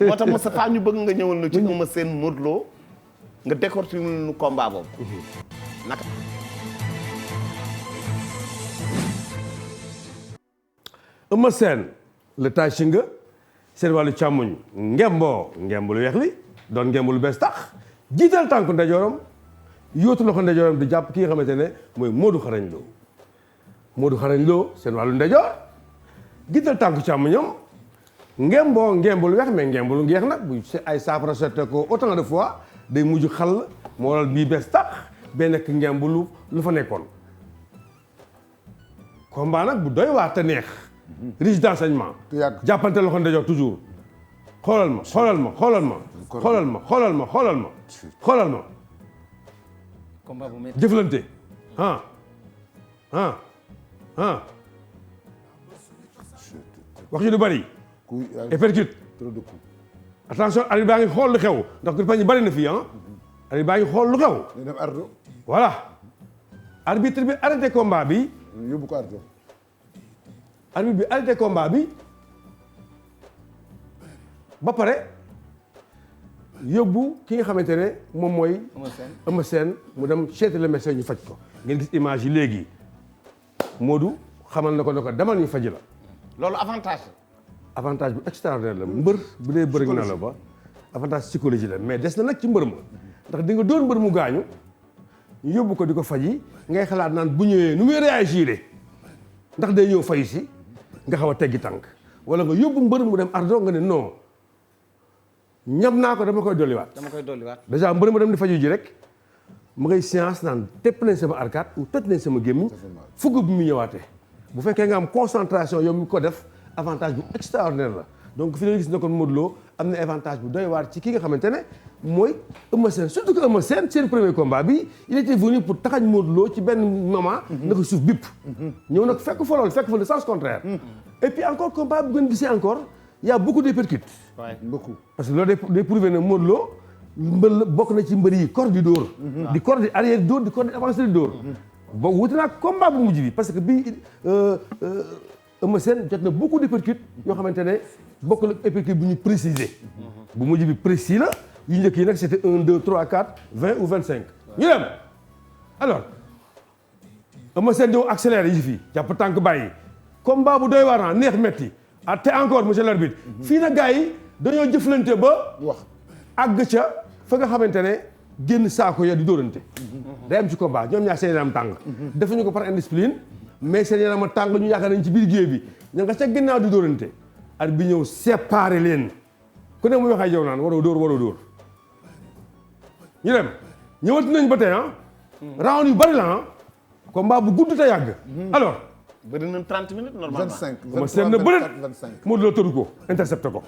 moo tax Moustapha ñu bëgg nga ñëwal na ci Eumeu Sène Modou Lo nga décortiquer nu combat boobu. naka. Eumeu Sène le tay shinga seen wàllu càmmoñ ngemb lu weex li doon ngemb lu bees tax jiital tànku ndeyjooram yóotu loxo ndeyjooram di jàpp ki nga xamante ne mooy Modou Xarañ Lo seen wàllu ndeyjoor jiital tànku càmmoñam ngemb lu weex mais ngemb lu ngeex nag bu ay saafara sotte ko autant de fois day mujj xal moo waral bii bees tax bee nekk ngemb lu fa nekkoon combat nag bu doy waar te neex riche d'enseignement jàppante loxo ndeyjoor toujours xoolal ma combat bu métti jëflante wax ju du bari et percute attention arbitre baa ngi xool lu xew ndax ku pañ bari na fii arbitre baa ngi xool lu xew voilà arbitre bi arrêté combat bi yóbbu ko ardo arbitre bi arrêté combat bi ba pare yóbbu ki nga xamante ne moom mooy Eumeu Sène mu dem seeti le médecin ñu faj ko ngeen gis image yi léegi Modou xamal na ko ne ko demal ñu faj la loolu avantage bu extraordinaire la mbër bu dee bëri na la ba avantage psychologie la mais des na nag ci mbër ma ndax di nga doon mbër mu gaañu ñu yóbbu ko di ko faji ngay xalaat naan bu ñëwee nu muy réagir ndax day ñëw fay si nga xaw a teggi tànk wala nga yóbbu mbër mu dem ardo nga ne non ñam naa ko dama koy dolliwaat déjà mbër ma dem di faju ji rek ma ngay science naan tepp nañ sama arcade ou toj nañ sama gémmiñ fugg bu mu ñëwaatee bu fekkee nga am concentration yow mi ko def avantage bu extraordinaire la donc fi la gis ne kon Modou Lo am na avantage bu doy waar ci ki nga xamante ne mooy Eumeu Sène surtout que Eumeu Sène seen premier combat bi il était venu pour taxañ Modou Lo ci benn moment na ko suuf bipp ñëw nag fekk fa loolu fekk fa le sens contraire et puis encore combat bu gën gisee encore il y a beaucoup de percutes beaucoup parce que loolu day prouver ne Modou Lo mbër bokk na ci mbër yi corps di dóor di corps di arrière dóor di corps di avancé di dóor boo wuute naa combat bu mujj bi parce que bii Eumeu Sène jot na beaucoup de percutes yoo xamante ne bokk na percute bu ñu préciser bu mujj bi précis la yu njëkk yi nag c'était 1 2 3 4 20 ou 25 ñu dem alors Eumeu Sène ñëw accéléré yi fii jàpp tànk bàyyi combat bu doy waar neex metti te encore monsieur l'arbitre fii nag gars yi dañoo jëflante ba wax àgg ca fa nga xamante ne génn saako ya di dóorante day am ci combat ñoom ñaar seen yaram tàng defuñu ko par indiscipline mais seen yaram tàng ñu yaakaar nañ ci biir géew bi ña nga ca ginnaaw di dóorante at bi ñëw séparé leen ku ne muy wax ay yow naan waroo dóor ñu dem ñëwati nañ ba tey round yu bari la combat bu gudd te yàgg alors bëri na 30 minutes normalement 25 ma seen na bëreet Modou Lo tëru ko intercepté ko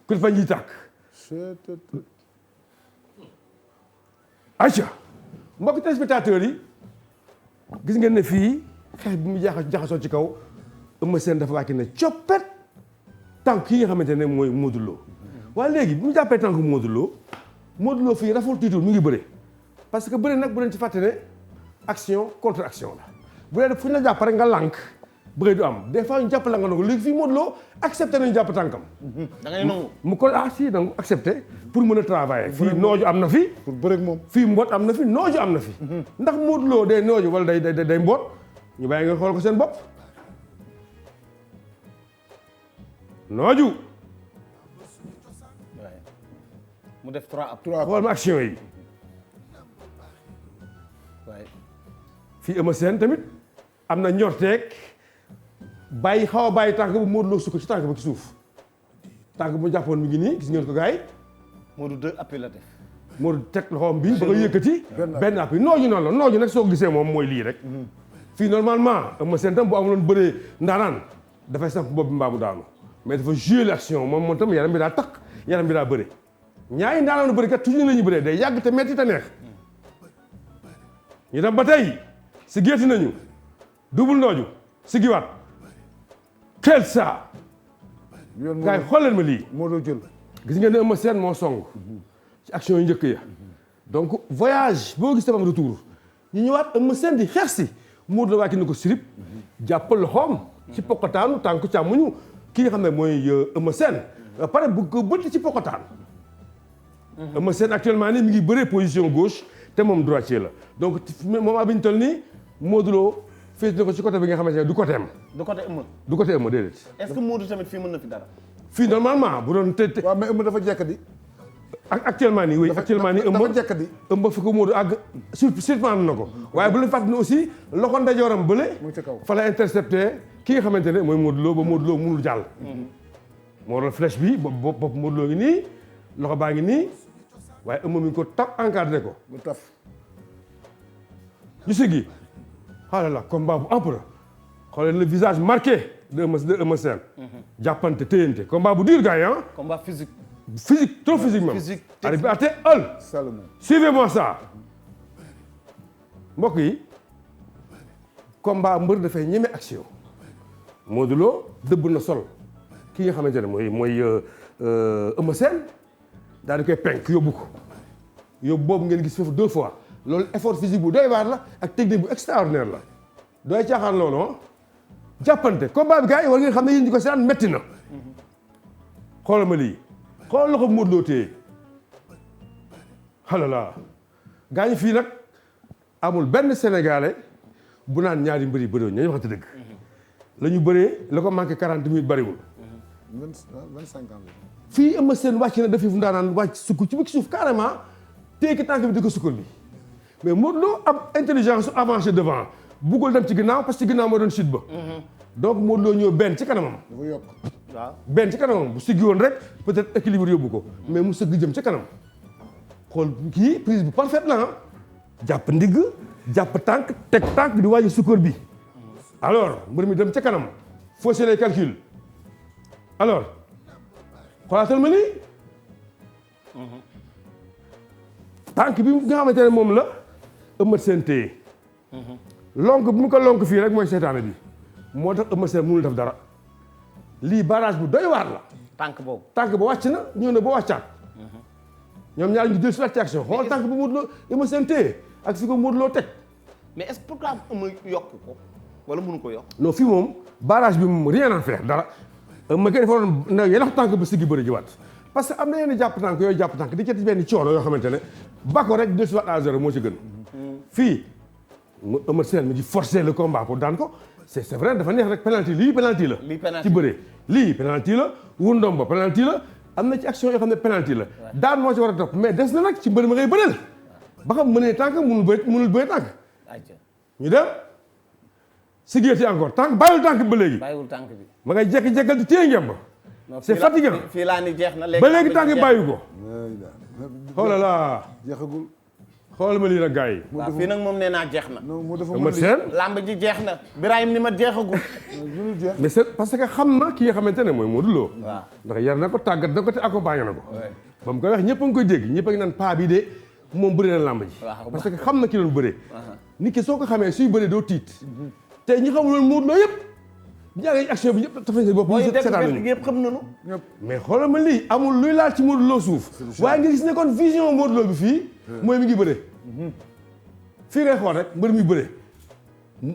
ku fa ñuy tàkk ayca mbokk téléspectateurs yi gis ngeen ne fii xeex bi mu jaxasoo ci kaw Eumeu Sène dafa wàcc ne coppet tànk yi nga xamante ne mooy Modou Lo waaye léegi bi mu jàppee tànk Modou Lo fii raful tiitul mu ngi bëre parce que bëre nag bu leen ci fàtte ne action contre action la bu dee fu ñu la jàpp rek nga lànk bëre du am des fois ñu jàpp la nga nangu léegi fii Modou Lo accepté nañu jàpp tànkam da ngay nangu mu ko si nangu accepté pour mën a travailler fii nooju am na fi pour bëre ak moom fii mboot am na fi nooju am na fi ndax Modou Lo day nooju wala day mboot ñu bàyyi nga xool ko seen bopp nooju mu def 3 ab xool ma action yi fii Eumeu Sène tamit am na ñorteeg bàyyi xaw a bàyyi tànk bu Modou Lo sukk ci tànk ba ci suuf tànk bu jàppoon mi ngi nii gis ngeen ko gars yi Modou 2 appui la def Modou teg loxoom bi ba nga yëkkati benn appui nooju noonu la nooju nag soo gisee moom mooy lii rek fii normalement Eumeu Sène tam bu amuloon bëree ndaanaan dafay samp bopp bi mbaamu daanu mais dafa jouer l'action moom tam yaram bi daa takk yaram bi daa bëri ñaari ndaanaanu bëri kat toujours la ñuy bëree day yàgg te metti te neex ñu dem ba tey si géeti nañu double nooju si giwaat quel ça gars yi xool leen ma lii moo doo jël gis ngeen ne Eumeu Sène moo song ci action yu njëkk ya donc voyage boo gis tamam retour ñu ñëwaat Eumeu Sène di xeex si Modou Lo wàcc na ko sirip jàppal loxoom ci poqataanu tànku càmmuñu ki nga xam ne mooy Eumeu Sène ba pare bëgg ko bëtt ci pokotaan. Eumeu Sène actuellement nii mi ngi bëree position gauche te moom droitier la donc moment bi ñu toll nii Modou Lo féet na ko ci côté bi nga xamante ne du côté am. du côté Eumeu. du côté Eumeu déedéet. est-ce que Modou tamit fii mën na fi dara. fii normalement bu doon te. waaw mais Eumeu dafa jekk di. actuellement nii oui actuellement nii dafa jekk di. Eumeu fi ko Modou àgg surprendre na ko waaye bu leen fàttali ne aussi loxo ndeyjooram bële. mu ngi ci kaw fa la intercepté ki nga xamante ne mooy Modou Lo ba Modou Lo mënul jàll. moo doon flèche bi bopp Modou Lo ngi nii loxo baa ngi nii waaye Eumeu mi ngi ko tap encadré ko. mu taf. ñu siggi xaaral la combat bu ample xoolal le visage marqué de Eumeu Sène. jàppante téyante combat bu dur gars yi ah. combat physique. physique trop physique même. physique arbitre bi àtte ël. Salomon. suivez-moi ça mbokk yi combat mbër dafay ñeme action. Modou Lo dëbb na sol ki nga xamante ne mooy Eumeu Sène daal di koy penk yóbbu ko yóbbu boobu ngeen gis foofu 2 fois loolu effort physique bu doy waar la ak technique bu extraordinaire la doy caaxaan loolu jàppante combat bi gars yi war ngeen xam ne yéen ñi ko seetaan metti na xoolal ma lii xoolal loxo Modou Lo téye xalala gaa ñi fii nag amul benn sénégalais bu naan ñaari mbëri bëriwul ñooñu waxante dëgg la ñu bëree la ko manqué 40 minutes bëriwul 25 ans. fii Eumeu Sène wàcc na dafii fu ndaanaan wàcc sukk ci biir suuf carrément téye ki tànk bi di ko sukkal bi mais Modou Lo am intelligence su avancé devant buggul dem ci ginnaaw parce que ginnaaw moo doon chute ba donc Modou Lo ñëw benn ci kanamam dafa yokk. waaw benn ci kanamam bu siggi woon rek peut-être équilibre yóbbu ko mais mu sëgg jëm ci kanam xool kii prise bu parfaite la jàpp ndigg jàpp tànk teg tànk di wàññi sukkar bi alors mbir mi dem ca kanam fausser les calculs alors xoolaatal ma nii tànk bi nga xamante ne moom la Eumeu Sène téye lonk bi mu ko lonk fii rek mooy seetaane bi moo tax Eumeu Sène mënul def dara lii barrage bu doy waar la tànk boobu. tànk ba wàcc na ñëw na ba wàccaat ñoom ñaar ñu jël si ci action xool tànk bu Modou Lo Eumeu Sène téye ak fi ko Modou Lo teg mais est-ce que pourquoi Eumeu yokk ko wala mënu ko yokk. non fii moom barrage bi moom rien à faire dara ma koy defoon na yéen tànk ba siggi bëri jiwaat parce que am na yenn jàpp tànk yooyu jàpp tànk di ci benn coono yoo xamante ne ba ko rek dellusiwaat à zéro moo ci gën fii Eumeu Sène mi di forcer le combat pour daan ko c'est vrai dafa neex rek penalty lii penalty la ci bëree lii penalty la wundom ba penalty la am na ci action yoo xam ne penalty la daan moo ci war a topp mais des na nag ci mbër ma ngay bëreel ba xam mënee tànk mënul bëri tànk ñu dem sigéeti encore tànk bàyyiwul tànk ba léegi bàyyiwul tànk bi. ma ngay jekki-jekkal di téye ngemb c'est fatigant fii laa ni jeex na ba léegi tànk bàyyi ko xoolal la jeexagul. xoolal ma lii nag gars yi waaw fii nag moom nee naa jeex na. non moo dafa Eumeu Sène lamb ji jeex na. Birahim ni ma jeexagul. mënul jeex. mais c'est parce que xam na ki nga xamante ne mooy Modou Lo waaw ndax yar na ko tàggat na ko te accompagné na ko ba mu koy wax ñëpp a ngi koy dégg ñëpp a ngi naan paa bi de moom bëri na làmb ji parce que xam na ki doon bëree nit ki soo ko xamee suy bëree doo tiit te ñi xamul woon Modou Lo yëpp ñaa ngi action bi ñëpp dafa seen bopp ñu seetaan nañu yëpp xam nañu. mais xoolal ma lii amul luy laal ci Modou Lo suuf waaye nga gis ne kon vision Modou Lo bi fii mooy mi ngi bëree fii ngay xool rek mbër mi bëree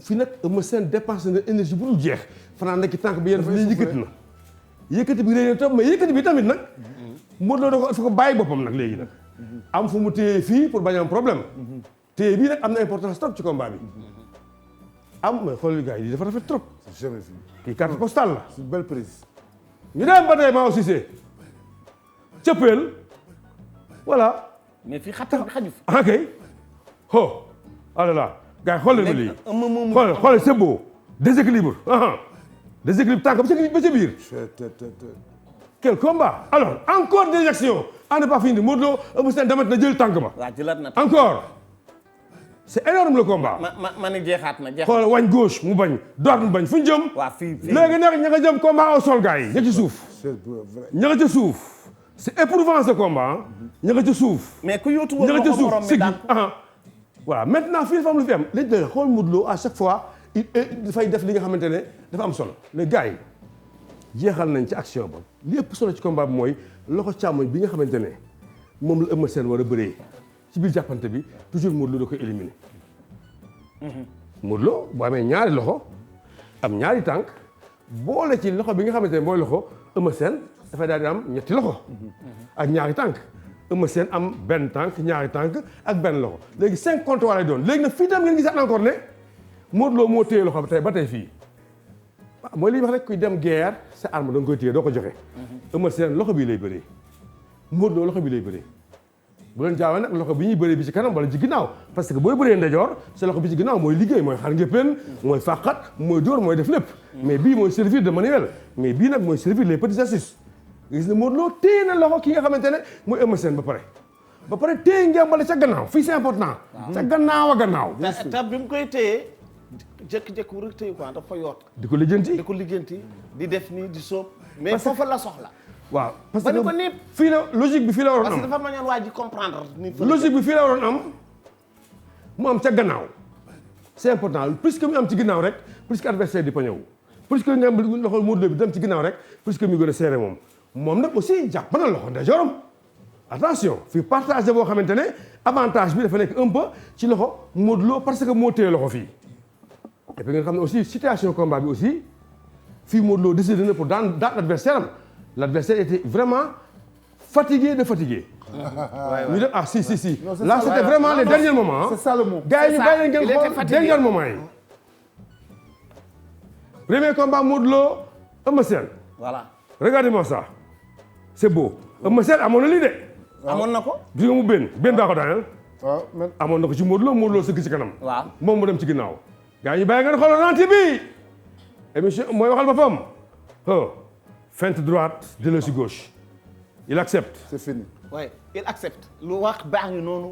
fii nag Eumeu Sène dépensé na énergie bu dul jeex fanaan nekk tànk bi yenn fi lii yëkkati na yëkkati bi réy na topp mais yëkkati bi tamit nag Modou Lo dafa ko bàyyi boppam nag léegi nag am fu mu téye fii pour bañ am problème téye bii nag am na importance trop ci combat bi am mais xoolal gars yi dafa rafet trop jamais vu. kii carte postale la C'est une belle prise. ñu dem ba tey Mao Cissé cëppeel voilà mais fii xatar bi xaju fi. ok oh ah là là gars yi xoolal ma lii Eumeu moom xoolal c'est beau déséquilibre déséquilibre tànk ba ca biir quel combat alors encore des actions à ne pas finir Modou Lo Eumeu Sène damat na jël tànk ba waaw jëlaat na. encore c'est énorme le combat ma ni jeexaat na jeex. xoolal wañ gauche mu bañ droite mu bañ fu ñu jëm waaw fii léegi nag ña nga jëm combat au sol gars yi ña ci suuf ña nga ca suuf c'est éprouvant ce combat ña nga ca suuf mais ku yóotu ña woon nga ca loxo suuf morom mi siggi daan. voilà maintenant fii dafa am lu fi am léegi nag xool Modou Lo à chaque fois dafay def li nga xamante ne dafa am solo les gars yi jeexal nañ ci action ba li ëpp solo ci combat bi mooy loxo càmmoñ bi nga xamante ne moom la Eumeu Sène war a bëree ci biir jàppante bi toujours Modou Lo da koy éliminer Modou Lo boo amee ñaari loxo am ñaari tànk boole ci loxo bi nga xamante ne mooy loxo Eumeu Sène dafay daal di am ñetti loxo ak ñaari tànk Eumeu Sène am benn tànk ñaari tànk ak benn loxo léegi 5 contre 1 lay doon léegi nag fii tam ngeen gisaat encore ne Modou Lo moo téye loxo ba tey fii waaw mooy li wax rek kuy dem guerre sa arme da nga koy téye doo ko joxe Eumeu Sène loxo bii lay bëree Modou Lo loxo bii lay bëree bu leen jaawee nag loxo bi ñuy bëree bi ci kanam wala ci ginnaaw parce que booy bëree ndejoor sa loxo bi ci ginnaaw mooy liggéey mooy xar ngéppeen mooy fàqat mooy dóor mooy def lépp mais bii mooy servir de manuel mais bii nag mooy servir les petits astuces nga gis ne Modou Lo téye na loxo ki nga xamante ne mooy Eumeu Sène ba pare téye ngembale ca gannaaw fii c'est important ca gannaaw a gannaaw te bi mu koy téye jékki-jékki rek téye quoi dafa yoot di ko lijjanti di def nii di sóob mais foofa la soxla waaw parce ba ni ko que niip fii la logique bi fii la waroon parce que am dafa mañoon waa ji comprendre ni logique bi fii la waroon am mu am ca gannaaw c'est important plus que mu am ci ginnaaw rek plus que adversaire di poñewu plus que nga am loxo Modou Lo bi dem ci ginnaaw rek plus que mu gën a serré moom nag aussi jàpp na loxo ndeyjooram attention fii partage boo xamante ne avantage bi dafa nekk un peu ci loxo Modou Lo parce que moo téye loxo fii et puis nga xam ne aussi situation combat bi aussi fii Modou Lo décidé na pour daan adversaire am l'adversaire était vraiment fatigué de fatigué. ñu def ah si. Non, là c'était vraiment les derniers moments. C'est ça le mot. gars yi ñu bàyyi leen ngeen xool dernier moment yi. premier combat Modou Lo Eumeu Sène. voilà regardez-moi ça c'est beau Eumeu Sène amoon na lii de. amoon na ko gis nga mu benn daa ko daaneel. waaw man amoon na ko ci Modou Lo sëgg ci kanam. waaw moom mu dem ci ginnaaw. gars yi ñu bàyyi ngeen xool ralenti bi émission mooy waxal boppam. feinte droite delloo si gauche il accepte. c'est fini. oui il accepte lu wax baax ngi noonu